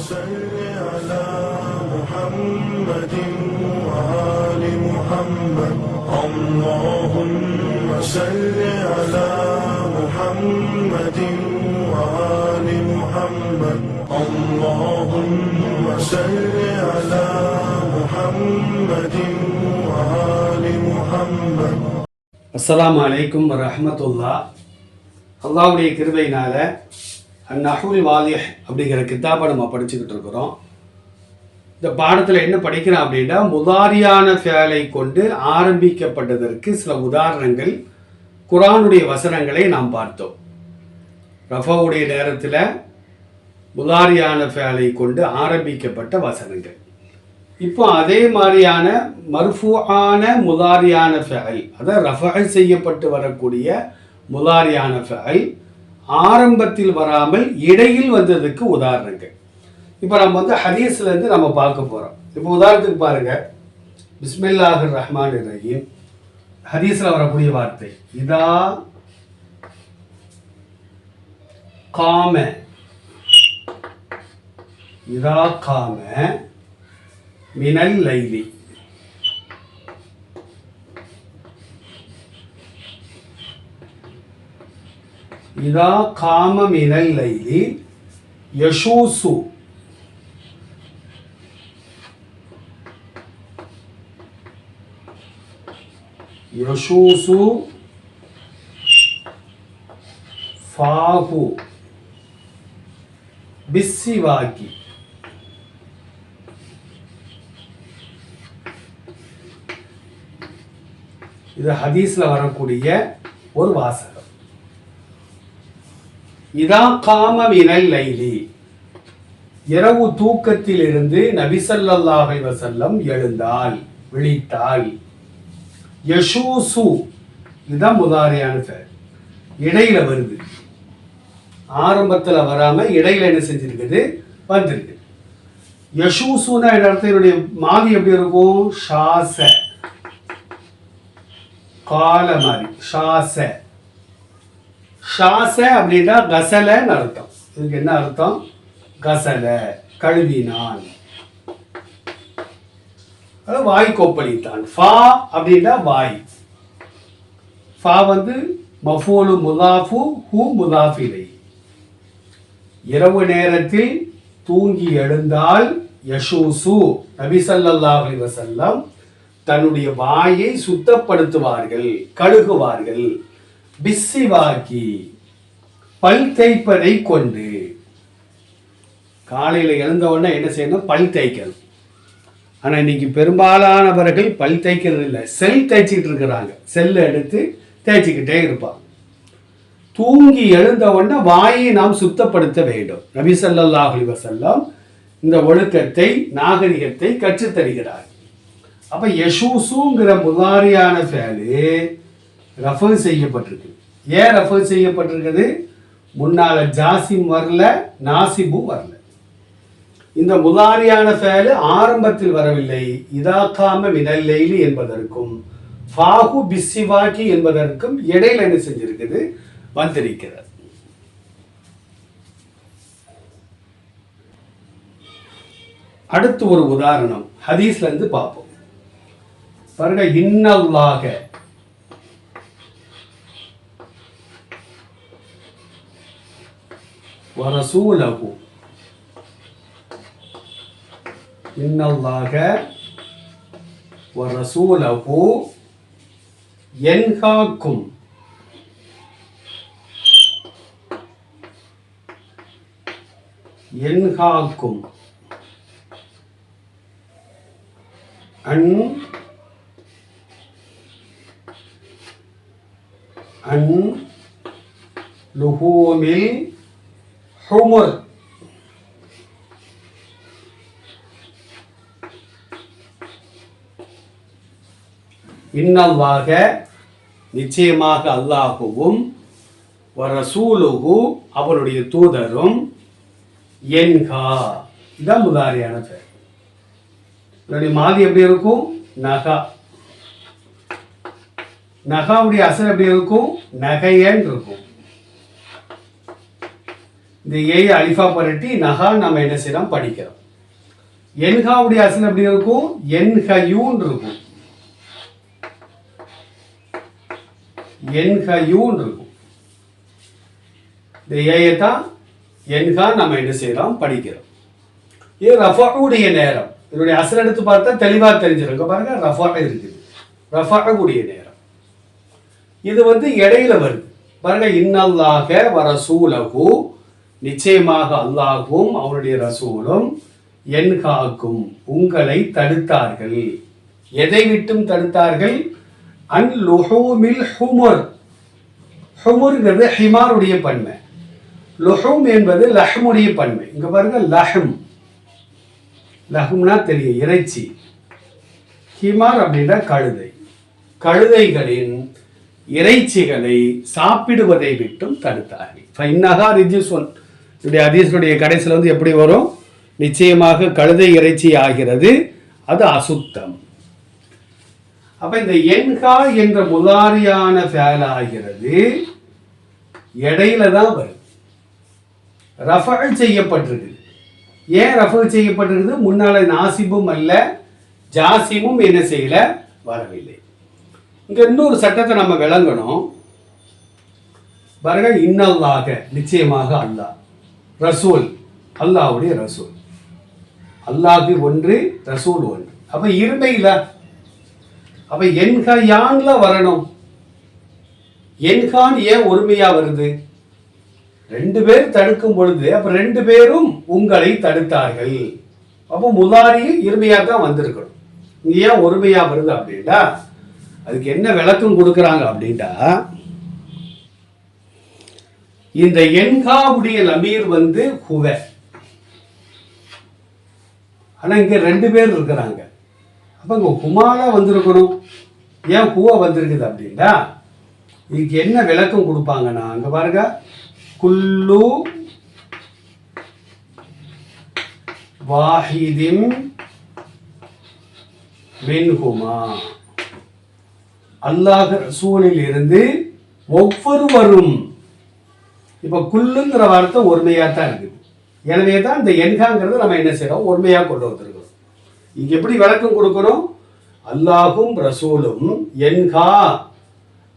صل على محمد وآل محمد اللهم صل على محمد وآل محمد اللهم صل على محمد وآل محمد. அஸ்ஸலாமு அலைக்கும் வரஹ்மத்துல்லாஹ். அல்லாஹ்வுடைய கிருபையினால அந்நஹுல் வாலிஹ் அப்படிங்கிற கித்தாபை நம்ம படிச்சுக்கிட்டு இருக்கிறோம். இந்த பாடத்தில் என்ன படிக்கிறோம் அப்படின்னா, முதாரியான ஃபியலை கொண்டு ஆரம்பிக்கப்பட்டதற்கு சில உதாரணங்கள் குர்ஆனுடைய வசனங்களை நாம் பார்த்தோம். ரஃபாவுடைய நேரத்தில் முதாரியான ஃபியலை கொண்டு ஆரம்பிக்கப்பட்ட வசனங்கள். இப்போ அதே மாதிரியான மர்ஃபூஆன முதாரியான ஃபஅல், அதாவது ரஃபஅ செய்யப்பட்டு வரக்கூடிய முதாரியான ஃபஅல் ஆரம்பத்தில் வராமல் இடையில் வந்ததுக்கு உதாரணங்கள். இப்போ நம்ம ஹதீஸ்லேருந்து நம்ம பார்க்க போகிறோம். இப்போ உதாரணத்துக்கு பாருங்கள், பிஸ்மில்லாஹிர் ரஹ்மானிர் ரஹீம் ஹதீஸில் வரக்கூடிய வார்த்தை இதா காம, இதா காம மினல் லைலி, இதா காம மினல் லைலி யஷூசு, யஷூசு ஃபாஹு பிஸ்ஸிவாக்கி, இது ஹதீஸ்ல வரக்கூடிய ஒரு வாசகம். இதா காம மினல் லைலி, இரவு தூக்கத்திலிருந்து நபி ஸல்லல்லாஹு அலைஹி வஸல்லம் எழுந்தால், விழித்தால். யஷூசு, இதுதான் முதாரியான ஃபஅல், இடையில வருது, ஆரம்பத்தில் வராம இடையில என்ன செஞ்சிருக்குது, வந்திருக்கு. யஷூசுனா இடத்தினுடைய மாவி எப்படி இருக்கும், ஷாச, கால மாதிரி ஷாச. ஷாச அப்படின்னா கசலன்னு அர்த்தம். இதுக்கு என்ன அர்த்தம், கசல, கழுவினான், வாய் கொப்பளித்தான். ஃபா அப்படின்னா வாய். ஃபா மஃபூலு முதாஃபு, ஹு முதாஃபிலை. இரவு நேரத்தில் தூங்கி எழுந்தால் யஷூசு, நபி ஸல்லல்லாஹு அலைஹி வஸல்லம் தன்னுடைய வாயை சுத்தப்படுத்துவார்கள், கழுகுவார்கள். பிஸ்ஸிவாக்கி, பல் தேய்ப்பதை கொண்டு. காலையில் எழுந்த உடனே என்ன செய்யணும், பல் தேய்க்கணும். ஆனால் இன்னைக்கு பெரும்பாலானவர்கள் பல் தேய்க்கிறது இல்லை, செல் தேய்ச்சிக்கிட்டு இருக்கிறாங்க. செல்லை எடுத்து தேய்ச்சிக்கிட்டே இருப்பாங்க. தூங்கி எழுந்த உடனே வாயை நாம் சுத்தப்படுத்த வேண்டும். நபி ஸல்லல்லாஹு அலைஹி வஸல்லம் இந்த ஒழுக்கத்தை, நாகரிகத்தை கற்றுத்தருகிறார். அப்ப யஷூசுங்கிற முதாரியான ஃபஅலு ரஃபு செய்யப்பட்டிருக்கு. ஏன் ரஃபு செய்யப்பட்டிருக்குது, முன்னால ஜாசிம் வரல, நாசிபும் வரல. இந்த முதாரியான ஃபஅலு ஆரம்பத்தில் வரவில்லை. இதா காம மினல் லைலி என்பதற்கும் ஃபாஹு பிஸ்ஸிவாக்கி என்பதற்கும் இடையில என்ன செஞ்சிருக்குது, வந்திருக்கிறது. அடுத்து ஒரு உதாரணம் ஹதீஸ்ல இருந்து பார்ப்போம். பாருங்க, இன்னல்லாஹ வரசூலஹு, இன்னல்லாஹ வரசூலஹு யன்ஹாக்கும், யன்ஹாக்கும் அன் லுஹூமில் ஹுமுர், இன்னல்லாஹ நிச்சயமாக அல்லாஹுவும், வரசூலுஹு அவருடைய தூதரும், யன்ஹா, இதான் முதாரியான ஃபஅல். இதனுடைய மாதி எப்படி இருக்கும், நகா. நகாவுடைய அசல் எப்படி இருக்கும், நகையன் இருக்கும். இந்த ஏயை அலிஃபா புரட்டி நகா நம்ம என்ன செய்யறோம் படிக்கிறோம். என்ஹாவுடைய அசல் எப்படி இருக்கும்? என்ஹயூன் இருக்கும். என்ஹயூன் இருக்கும். இந்த ஏயை தான் என்ஹா நம்ம என்ன செய்யறோம் படிக்கிறோம். இது ரஃபாவுடைய நேரம். இதனுடைய அசல் எடுத்து பார்த்தா தெளிவாக தெரிஞ்சிருக்கும். பாருங்க ரஃபா இருக்குது. ரஃபாவுடைய நேரம். இது இடையில வருது. பாருங்க இன்னல்லாஹ வ ரசூலஹு, நிச்சயமாக அல்லாஹ்வும் அவருடைய ரசூலும் என்காக்கும் உங்களை தடுத்தார்கள். எதை விட்டும் தடுத்தார்கள்? அன் லுஹூமில் ஹுமுர். ஹுமுர்ங்கிறது ஹிமாருடைய பன்மை. லுஹூம் என்பது லஹ்முடைய பன்மை. இங்க பாருங்க லஹம். லஹம்னா தெரியும் இறைச்சி. ஹிமார் அப்படின்னா கழுதை. கழுதைகளின் இறைச்சிகளை சாப்பிடுவதை விட்டும் தடுத்தார்கள். ஃபைன்னஹா ரிஜ்ஸுன். இந்த ஹதீஸுடைய கடைசியில் எப்படி வரும்? நிச்சயமாக கழுதை இறைச்சி ஆகிறது, அது அசுத்தம். அப்ப இந்த என்ஹா என்ற முதாரியான ஃபேல் ஆகிறது, இடையில தான் வரும். ரஃபா செய்யப்பட்டிருக்கு. ஏன் ரஃபா செய்யப்பட்டிருக்கு? முன்னால நாசிபும் அல்ல, ஜாசிமும் என்ன செய்யல, வரவில்லை. இங்க இன்னொரு சட்டத்தை நம்ம விளங்கணும். பாருங்க இன்னல்லாக, நிச்சயமாக அல்லாஹ், ரசூல், அல்லாஹ்வுடைய ரசூல். அல்லாஹ் ஒன்று, ரசூல் ஒன்று. அப்ப இருமையில அப்ப என்ஹயான்ல வரணும். என்ஹான் ஏன் ஒருமையா வருது? ரெண்டு பேர் தடுக்கும் பொழுது அப்ப ரெண்டு பேரும் உங்களை தடுத்தார்கள். அப்போ முதாரி இருமையா தான் வந்திருக்கணும். இங்க ஏன் ஒருமையா வருது அப்படின்னா அதுக்கு என்ன விளக்கம் கொடுக்குறாங்க அப்படின்னா, இந்த என்காவுடைய லமீர் ஹுவ. ஆனா இங்க ரெண்டு பேர் இருக்கிறாங்க. அப்ப இங்க ஹுமாலா வந்திருக்கணும். ஏன் ஹுவ வந்திருக்குது அப்படின்னா இதுக்கு என்ன விளக்கம் கொடுப்பாங்கன்னா, அங்க பாருங்க குல்லு வாஹிதின் மின்ஹுமா, அல்லாஹ் ரசூலில் இருந்து ஒவ்வொருவரும். இப்ப குல்லுங்கிற வார்த்தை ஒருமையா தான் இருக்குது. எனவே தான் இந்த என்காங்கிறது நம்ம என்ன செய்யறோம், ஒருமையா கொண்டு வந்திருக்கிறோம். இங்க எப்படி விளக்கம் கொடுக்கிறோம்? அல்லாஹும் ரசூலும் என்கா,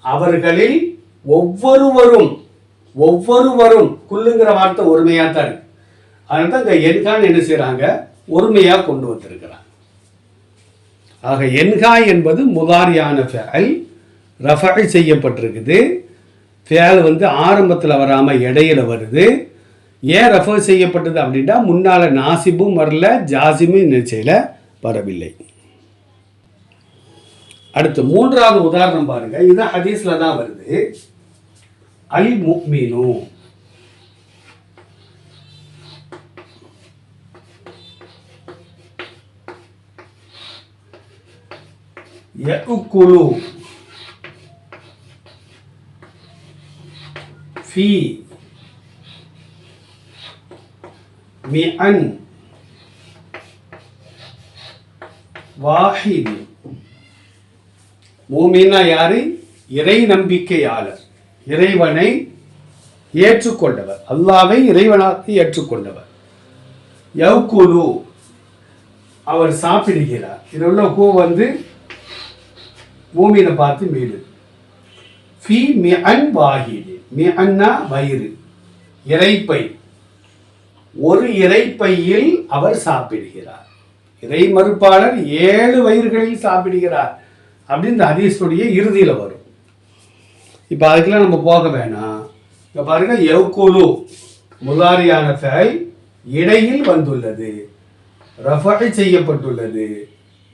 அவர்களில் ஒவ்வொருவரும். ஒவ்வொருவரும் குல்லுங்கிற வார்த்தை ஒருமையா தான் இருக்கு. அதனால தான் இந்த என்கான்னு என்ன செய்யறாங்க, ஒருமையா கொண்டு வந்திருக்கிறாங்க. ஆக என்கா என்பது முதாரியான ஃபேல், ரஃபா செய்யப்பட்டிருக்குது. ஃபேல் ஆரம்பத்தில் வராமல் இடையில வருது. ஏன் ரஃபா செய்யப்பட்டது அப்படின்னா முன்னால நாசிபும் வரல, ஜாசிமும் நிச்சயில வரவில்லை. அடுத்து மூன்றாவது உதாரணம் பாருங்க. இது ஹதீஸ்ல தான் வருது. அல் முஃமினு, யஅக்குலு ஃபீ மிஅன் வாஹித். மூமின்னா யாரு? இறை நம்பிக்கையாளர், இறைவனை ஏற்றுக்கொண்டவர், அல்லாஹ்வை இறைவனாக ஏற்றுக்கொண்டவர். யஅக்குலு, அவர் சாப்பிடுகிறார். இதில் உள்ள ஹூ மூமினை பார்த்து மீது. ஃபி மிஅன் வாஹித், மிஅன்னா வயிறு, இறைப்பை, ஒரு இறைப்பையில் அவர் சாப்பிடுகிறார். இறை மறுப்பாளர் 7 வயிறுகளில் சாப்பிடுகிறார் அப்படின்னு இந்த ஹதீஸுடைய இறுதியில வரும். இப்ப அதுக்கெல்லாம் நம்ம போக வேணாம். இங்க பாருங்க யஅக்குலு முதாரியான ஃபேல் இடையில் வந்துள்ளது, ரஃபா செய்யப்பட்டுள்ளது.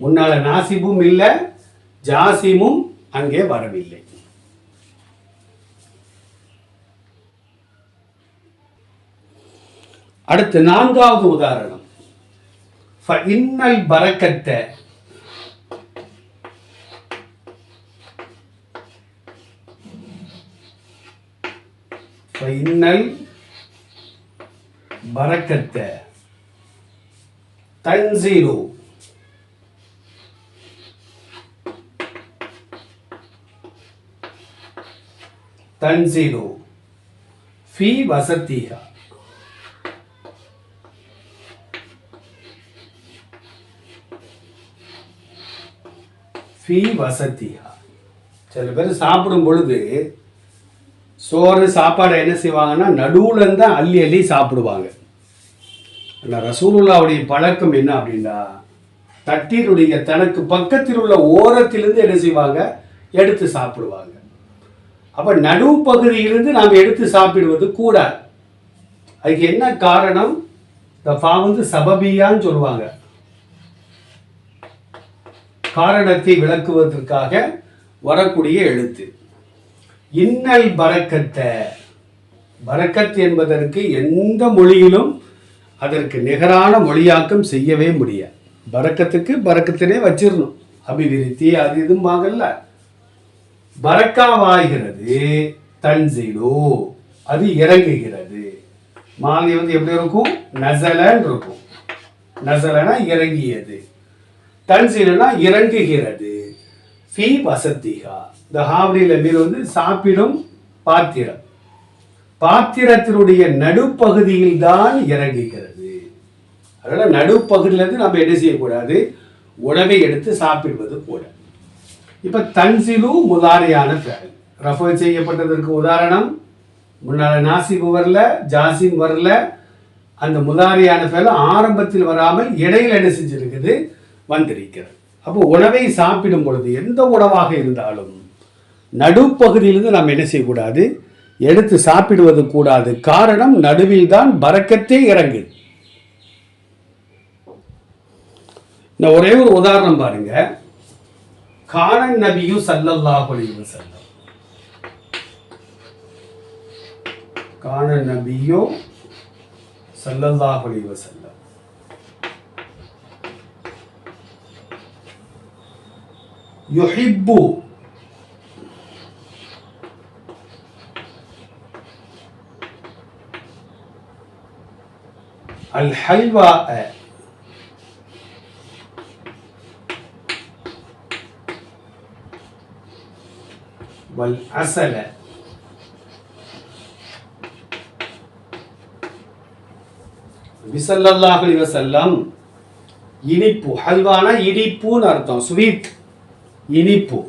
முன்னால நாசிபும் இல்லை, ஜாசிமும் அங்கே வரவில்லை. அடுத்து நான்காவது உதாரணம். ஃபஇன்னல் பரக்கத்த, ஃபஇன்னல் பரக்கத்த தன்சிலு தன்சிலு ஃபி வசத்திஹா. ஃபீ வசதிஹா. சில பேர் சாப்பிடும் பொழுது சோறு சாப்பாடை என்ன செய்வாங்கன்னா நடுவுல இருந்தா அள்ளி அள்ளி சாப்பிடுவாங்க. ஆனால் ரசூலுல்லாவுடைய பழக்கம் என்ன அப்படின்னா தட்டினுடைய தனக்கு பக்கத்தில் உள்ள ஓரத்திலிருந்து என்ன செய்வாங்க, எடுத்து சாப்பிடுவாங்க. அப்ப நடுவு பகுதியிலிருந்து நாம் எடுத்து சாப்பிடுவது கூடாது. அதுக்கு என்ன காரணம்? இந்த ஃபா வந்து சபபியான்னு சொல்லுவாங்க. காரணத்தை விளக்குவதற்காக வரக்கூடிய எழுத்து. இன்னல் பரக்கத்தை, பரக்கத் என்பதற்கு எந்த மொழியிலும் அதற்கு நிகரான மொழியாக்கம் செய்யவே முடியாது. பரக்கத்துக்கு பரக்கத்திலே வச்சிடணும். அபிவிருத்தி அது இதுமாகல. பரக்காவாகிறது தன்சிலு, அது இறங்குகிறது. மாலை வந்து எப்படி இருக்கும்? நசலன் இருக்கும். நசலனா இறங்கியது, தன்சிலுனா இறங்குகிறது. ஃபீ வசதிஹா, இந்த ஹாவரியில் மீது வந்து சாப்பிடும் பாத்திரம், பாத்திரத்தினுடைய நடுப்பகுதியில் தான் இறங்குகிறது. அதனால நடுப்பகுதியிலிருந்து நம்ம என்ன செய்யக்கூடாது, உணவை எடுத்து சாப்பிடுவது கூட. இப்ப தன்சிலு முதாரியான ஃபேல் ரஃபா செய்யப்பட்டதற்கு உதாரணம் முன்னால நாசிபு வரல, ஜாசிம் வரல. அந்த முதாரியான ஃபேல் ஆரம்பத்தில் வராமல் இடையில் என்ன செஞ்சிருக்குது, வந்திருக்கிறது. அப்போ உணவை சாப்பிடும் பொழுது எந்த உணவாக இருந்தாலும் நடுப்பகுதியிலிருந்து நாம் என்ன செய்யக்கூடாது, எடுத்து சாப்பிடுவது கூடாது. காரணம் நடுவில் தான் பரக்கத்தே இறங்குது. இந்த ஒரே ஒரு உதாரணம் பாருங்க. கானன் நபியு ஸல்லல்லாஹு அலைஹி வஸல்லம், கானன் நபியு ஸல்லல்லாஹு அலைஹி வஸல்லம் யுஹிப்பு அல் ஹல்வா, வல் அஸல. நபி ஸல்லல்லாஹு அலைஹி வஸல்லம் இனிப்பு, ஹல்வானா இனிப்புன்னு அர்த்தம், ஸ்வீட், இனிப்பு.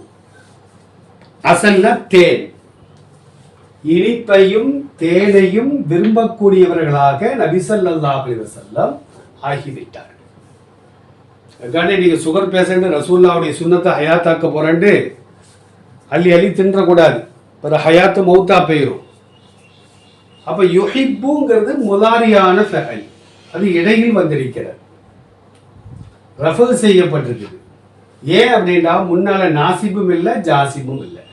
அசல்னா தேன். இனிப்பையும் தேனையும் விரும்பக்கூடியவர்களாக நபி ஸல்லல்லாஹு அலைஹி வஸல்லம் ஆகிவிட்டார். நீங்க சுகர் பேஷண்ட் ரசூலுல்லாஹ்வுடைய சுன்னத்தை ஹயாத்தாக்க போறேன்னு அள்ளி அள்ளி தின்றக்கூடாது, ஒரு ஹயாத்து மௌத்தா போயிடும். அப்ப யுஹிப்புங்கிறது முதாரியான ஃபஅல், அது இடையில் வந்திருக்கிறது, ரஃபு செய்யப்பட்டிருக்குது. ஏன் அப்படின்னா முன்னால நாசிபும் இல்லை ஜாசிபும் இல்லை.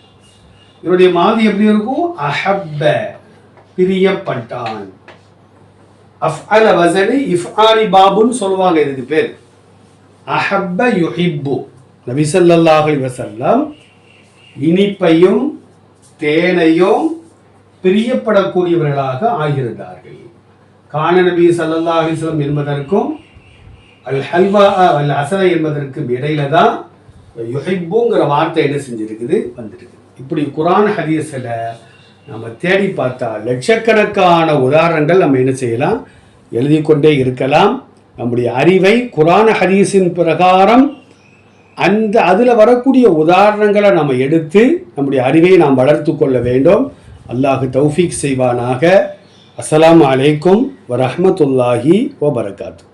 இதனுடைய மாதி எப்படி இருக்கும்? அஹப்ப, பிரியப்பட்டான். அஃஅல வஸனி இஃஆலி பாபுன்னு சொல்லுவாங்க. இதுக்கு பேர் அஹப்ப யுஹிப்பு. நபி ஸல்லல்லாஹு அலைஹி வஸல்லம் இனிப்பையும் தேனையும் பிரியப்படக்கூடியவர்களாக ஆகியிருந்தார்கள். கான நபி ஸல்லல்லாஹு அலைஹி வஸல்லம் என்பதற்கும் அல் ஹல்வா அல் அஸல என்பதற்கும் இடையில தான் யுஹிப்புங்கிற வார்த்தை என்ன செஞ்சிருக்குது, வந்துருக்கு. இப்படி குர்ஆன் ஹதீஸில் நம்ம தேடி பார்த்தா லட்சக்கணக்கான உதாரணங்கள் நம்ம என்ன செய்யலாம், எழுதி கொண்டே இருக்கலாம். நம்முடைய அறிவை குர்ஆன் ஹதீஸின் பிரகாரம் அந்த அதில் வரக்கூடிய உதாரணங்களை நம்ம எடுத்து நம்முடைய அறிவை நாம் வளர்த்து கொள்ள வேண்டும். அல்லாஹ் தௌஃபீக் செய்வானாக. அஸ்ஸலாமு அலைக்கும் வரஹ்மத்துல்லாஹி வபரகாத்து.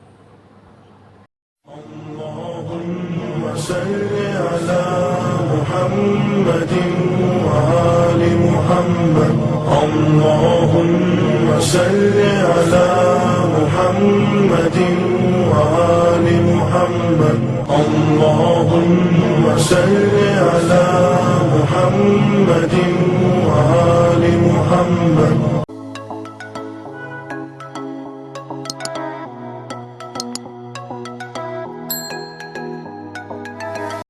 اللهم صل على محمد وآل محمد. اللهم صل على محمد وآل محمد.